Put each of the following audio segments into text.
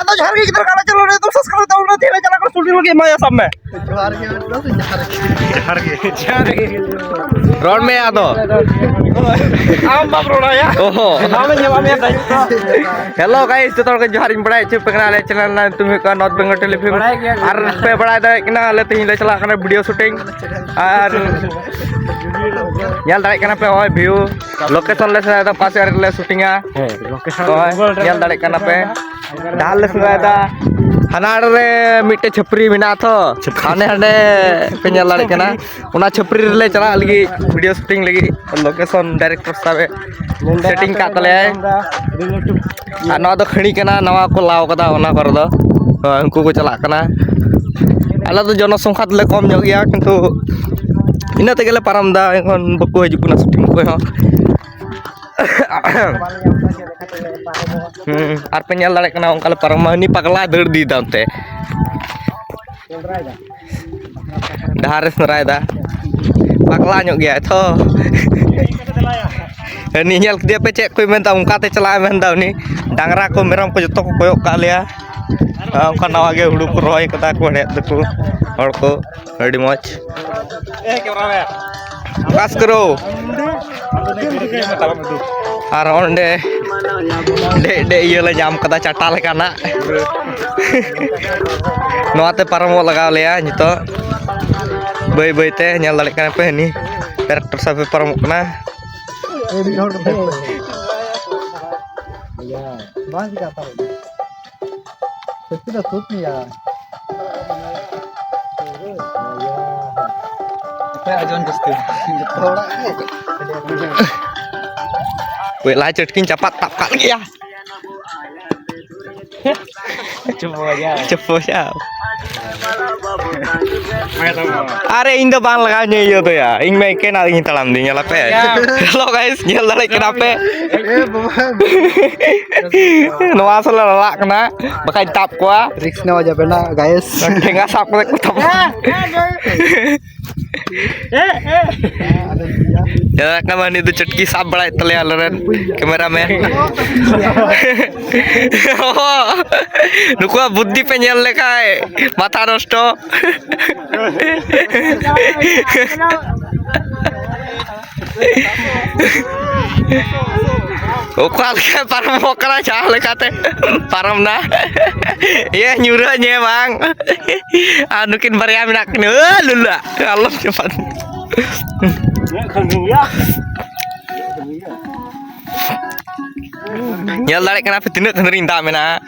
तो झार के किधर काला चलो रे तो सस्ता तो उन्होंने तेरे चला कर सुल्टी लगे माया सब में झार के रोड में आ दो आम बाप रोड़ा या ओहो आम में जवाब में हेलो गाइस तो तोड़ के जोहार इन बड़ा चुप करना ले चैनल ना तुम्हें का नॉर्थ बंगाल टेलीफिल्म और पे बड़ा दा किना ले तीन ले चला करना वीडियो शूटिंग और nyal dari kana pe hoy view location le sa passe ar le shooting a location nyal dari kana pe dal le sa da hanar re mitte chhapri mena tho hane hane pe nyal dari kana ona chhapri le chala lagi video shooting lagi location director sabe setting ka tale ar no do khani kana nawa ko law kada ona kor do unku ko chala kana ala do jono songkha le kom nyok ya kintu ina tegele param da এখন বকো হই পুনা shooting কই হ আর penyal dare kana ongkal param ni pagla deur di dante dahares neraida pagla nyok gya tho ni nyal dia pecek koi menta ongka te chala menta ni dangra ko meram ko joto ko koyok ka leya ongka nawa ge hudu ko roy kata ko he deku hor ko adi moch kas karo ar onde de iya la jam kata catal kana noa te paramo lagaw leya nyito bay bay te nyal dale kana pe ni director sabe paramo kana ya bang kata sudah tutup ya ajon gusti थोड़ा वे ला चटकिन cepat tapkal lagi ya cepo ya are ing do bang laganya iyo tuh ya ing make na ing talam di nyala pe hello guys nyala lagi kenapa no asal lala kena bakal tap gua risk na aja pena guys enggak sak ko tap ya kaman itu cetki sab bada tele alren kameramen nuku buddhi pe nyel lekai mata nosto ukal ke param mokra cah lekate param na ya nyuranya bang anukin barya minak nu lula Allah cepat nyal dare kana fitinuk ngerinda mena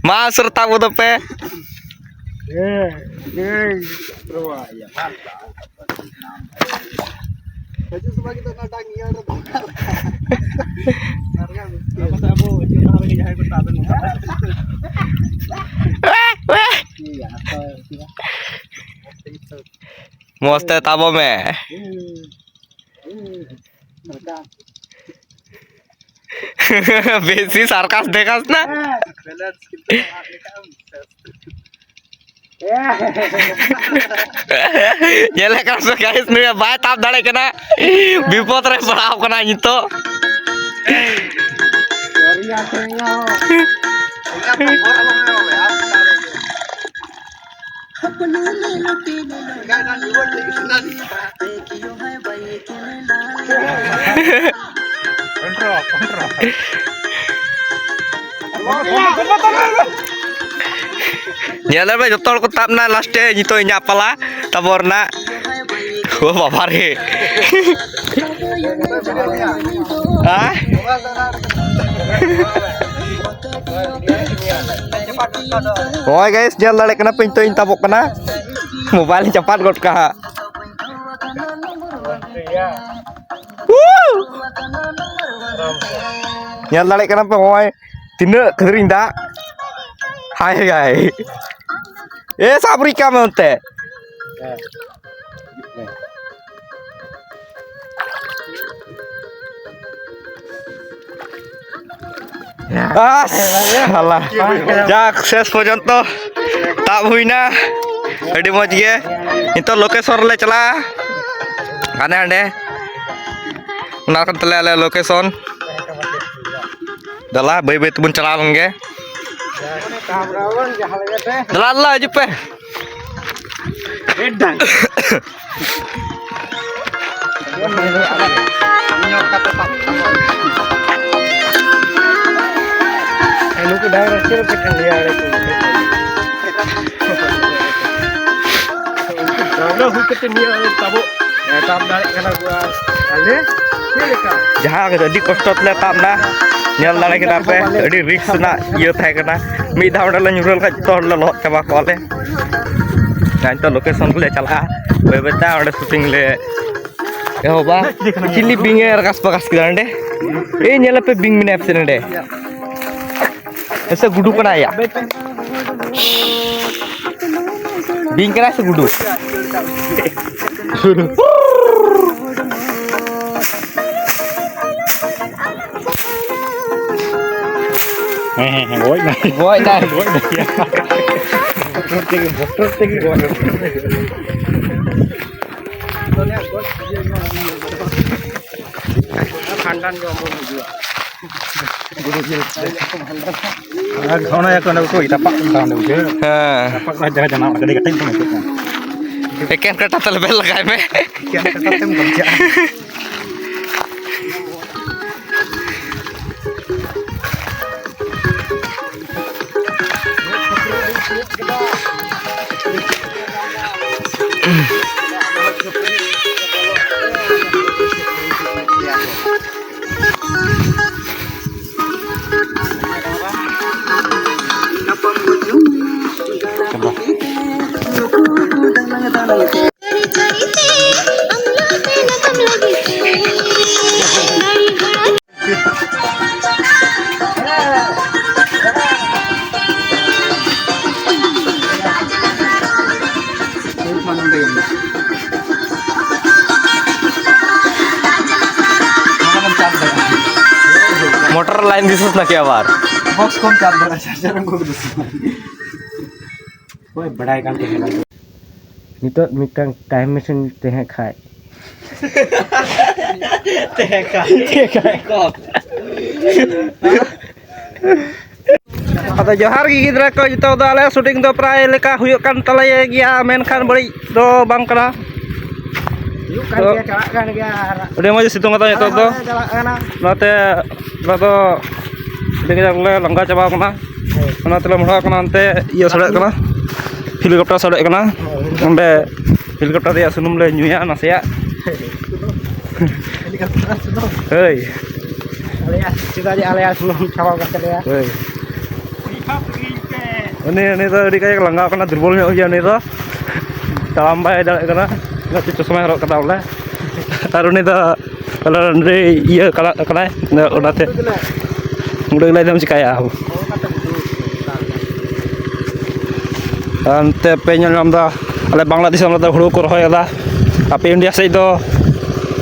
Mas serta foto pe Moste tabo me बेसी circus देखास ना nyele kan so guys nu ya bay tap dale kana bipot re padaw kana nyito nyala ba jotol ko tap na last e nyito nyapala taborna oh babar he ah oh guys nyala lek kana pintu tabok kana mobile cepat got ka nyala lek kana pe hoy tine kerinda hai guys Sabrika monte Salah. Jak ses pojonto. Tak huina. Adi moj ge. Itu location le chala. Ane ande. Unakan tele ale location. Dala bay tubun chala lenge. Dala lah aja pe. Edang. Anu ke daerah kecil ke dia ada tu. Kalau hukum dia tabu, tab dah kena gua. Ale, siapa? Jahang jadi kostot le tab dah. Nyal dah kita apa? Jadi risk na, ia thay kena. Mid dah dah nyurul kat tor le lot coba kole. Nanti location le chala. Bebeta ada shooting le. Ya hoba. Chili binge rakas pakas kita nde. Nyala pe bing mine absen nde. ऐसे गुडू कना या Bing कना ऐसे गुडू वोई नहीं खानदान जो हम juga Kau ya kena tu, kita pak tahun itu. Pak raja jangan ada dekat itu macam. Ikan kata terlebih lagi me. Ikan kata tem kerja. Motor line दिसत ना क्या बार बॉक्स कौन चार्जर को दिस कोई बड़ाई कान के नितो मिटंग टाइम मशीन ते हैं खाए को आता जोहार की गिदरा को जतो दाले शूटिंग दो प्राय लेका हुयो kan talaya gya menkan bari do bang kana udah mau situng katanya itu tuh nanti lato dengan yang langgar coba kena nanti lemah kena nanti iya sudah kena helikopter sudah kena nanti helikopter dia sunum le nyuya nasi ya hei alias kita di alias sunum coba kata dia ini tuh di kayak langgar kena derbolnya hujan itu dalam bayar kena nggak cuma harus kata oleh taruh nih tuh kalau dari iya kalau nggak udah teh udah lagi masih kayak aku ante penyel namda oleh Bangladesh namda hulu kurhoy ada tapi India sih itu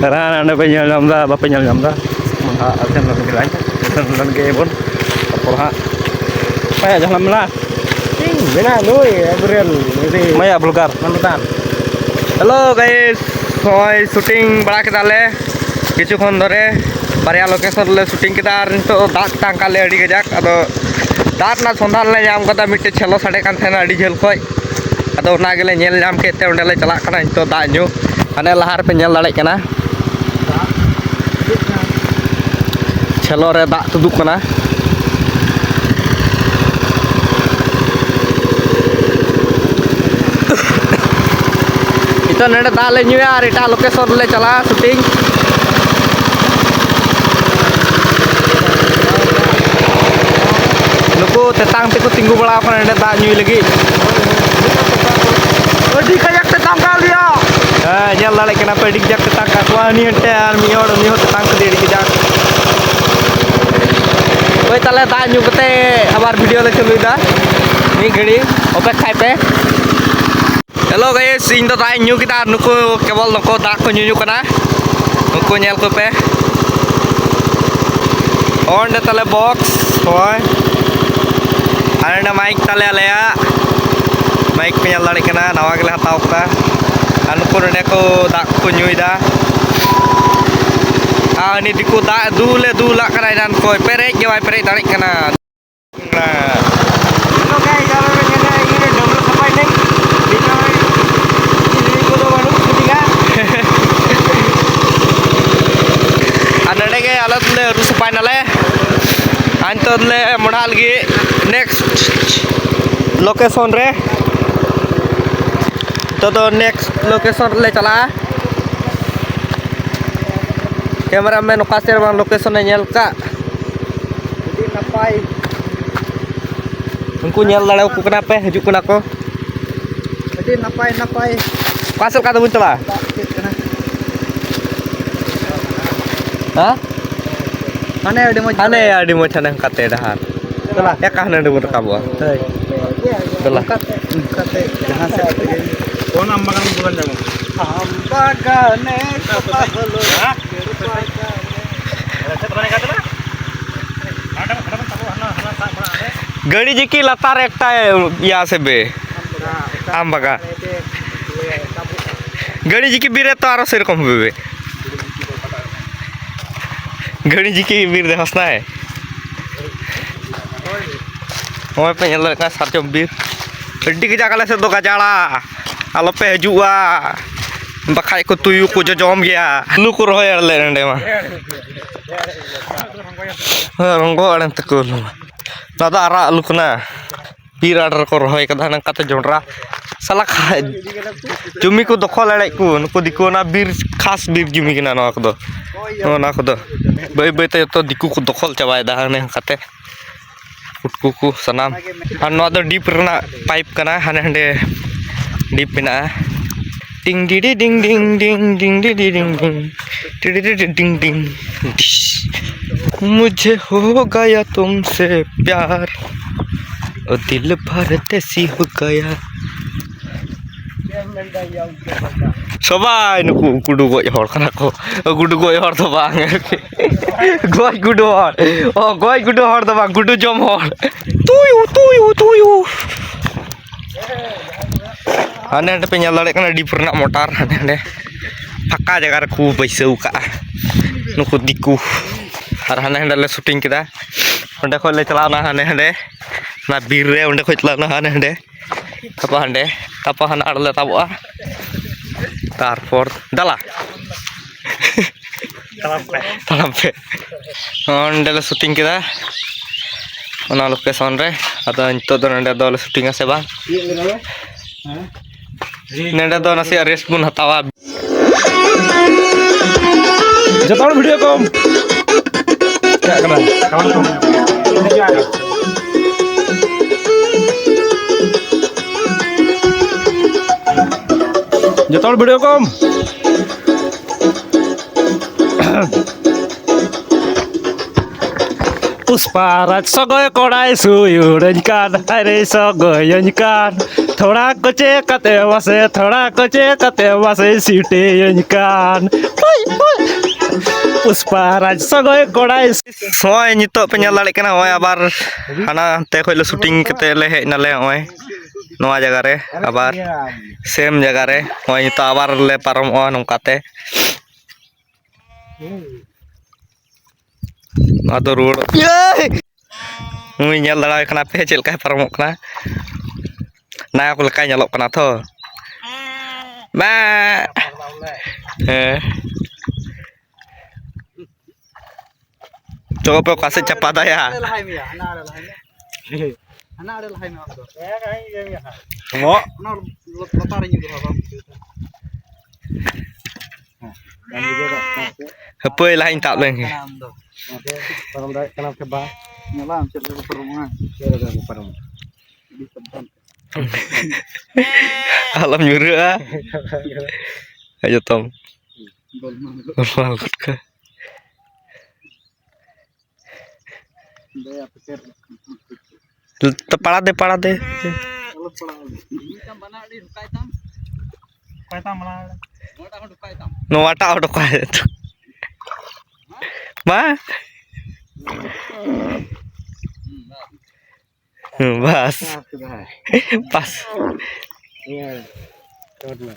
karena anda penyel namda bapak penyel namda mengha akan lebih lanjut dan kebun kurha kayak jangan melah Bina nuy Gabriel ini Maya Bulgar mantan. Hello guys, soy shooting bada kita le kichu khon dhore barya location le shooting kita to dat tangka le adi gajak ado dat na sondhan le jam kata mitte chelo sade kan thena adi jhel khoi ado na gele nyel jam kete onde le chalak kana to da nyu ane lahar pe nyel dale kana chelo re da tuduk kana itu nade dale nyu yaar eta location le chala shooting nuku tetang tiku tinggu bala kana nade da nyu lagi odi kayak tetang kali ya nyal dale kana pe dik jak tetang ka kwa ni ente ar mi or mi ho tetang ke dik jak oi tale da nyu kate abar video le chalu da ni gadi ope khai pe Hello guys, ᱤᱧ ᱫᱚ ᱫᱟᱜ ᱧᱩ ᱠᱮᱫᱟ ᱱᱩᱠᱩ ᱠᱮᱵᱚᱞ ᱱᱩᱠᱩ ᱫᱟᱜ ᱠᱚ ᱧᱩ ᱠᱟᱱᱟ Nuku nyel ko pe. Onde tale box, hoy. Ada mic tale alaya. Mic penyal dari kena, nawa gila tahu ka. Anu ko nde ko dak ko nyuida. Ini diku dak dula kana dan koi perek jawai perek dari kena. Nah. Hello guys, jalan kena ini double sampai nih. Ini ko do baru ketiga. Ada lagi alat le rus sampai nale. Anto le modal gi next location re. तो next location ले चला camera man नोकासेर बांग location nail का नपाय उनको nail दाड़े को कना पे हजू कना को अति नपाय नपाय कासल का दबुन चला हां हाने अडी मोछ ने काते डहार चला एक कहने दबुन रकाबो चला काते जहां से कौन अम्बागान बुलान जामो अम्बागाने कपा बोलो हां गड़ी जी की लतार एकटा या से बे अम्बागा गड़ी जी की बीरे तो आरो सेरकम बे गड़ी जी की बीर दे हसना है ओए पे nyel ka sarjom bir edi ke jagale se do gajala alo pe hajua bakai ko tuyu ko jom gya lu ko roy le nde ma ronggo adan tekul nada ara lu kena bir order ko roy ka dhanang kata jondra salah jumi ko dokhol lele ko nuko dikona bir khas bir jumi kena no ko do bai bai te to diku ko dokhol chabai dahane kate कुटकुकु सनाम और deep pipe कना हाने हंडे deep मेना टिंग DD डिंग डिंग डिंग डिंग DD डिंग डिंग DD डिंग डिंग मुझे हो गया तुमसे प्यार और दिल भर सी हो गया सबाई नुकु गुडु गय हर कना को गुडु गय हर तो बांग गय गुडु हर ओ गय गुडु हर तो बांग गुडु जम हर तुयु हाने हंडे पे nyal dare kana di purna motor hande fakka jaga re ku baisau ka nuku diku har hane hande le shooting kita onde khoi le chala na hane hande na bir re onde khoi chala na hane hande tapa hana arle taboa tarpor dala talampe onde le shooting kita ona location re ado nito do nende do le shooting ase bang nende do nasi arrest bun hatawa jatol video ko क्या करना जतौल video को पुष्पाराज सगय कड़ाई सुयुरंजकान अरे सगयंजकान थोड़ा कोचे कते वसे सीटे यंजकान पुष्पाराज सगय कड़ाई सोय नितो पे nyal dare kana hoy abar hana te khoi le shooting kete le hej nale hoy noa jaga re abar same jaga re hoy nito abar le parom o nongkate ado road mui nyal dara kana pe chel ka parom kana na ko le ka nyalok kana tho ba coba pe kasih cepat ya apa lain tak lagi alam nyuruh ayo Tom तो पढ़ा दे नोवाटा ढुकाए Ma. Bas. Pas. Iya. Coba.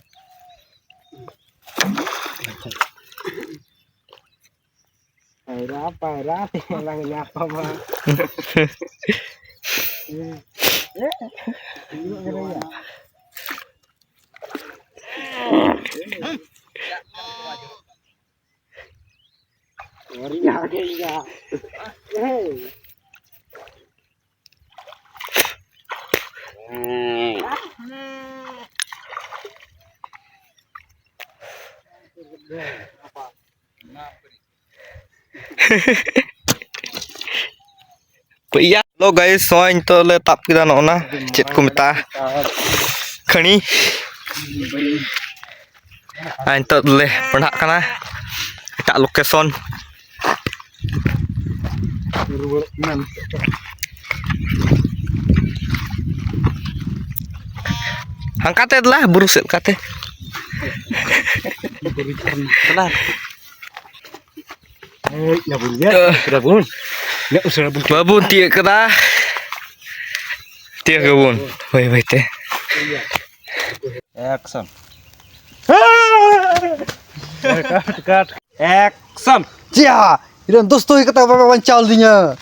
Apa? Lang nyapa mah. Iya, lo guys, soalnya itu letap kita nona, cek kumita, kani, itu dulu pernah kana, kita location, angkatnya lah, burus angkatnya. Babun tiak kena, tiak babun, baik teh. Action. Action. Cia, idan dosto kata apa wancal dinya.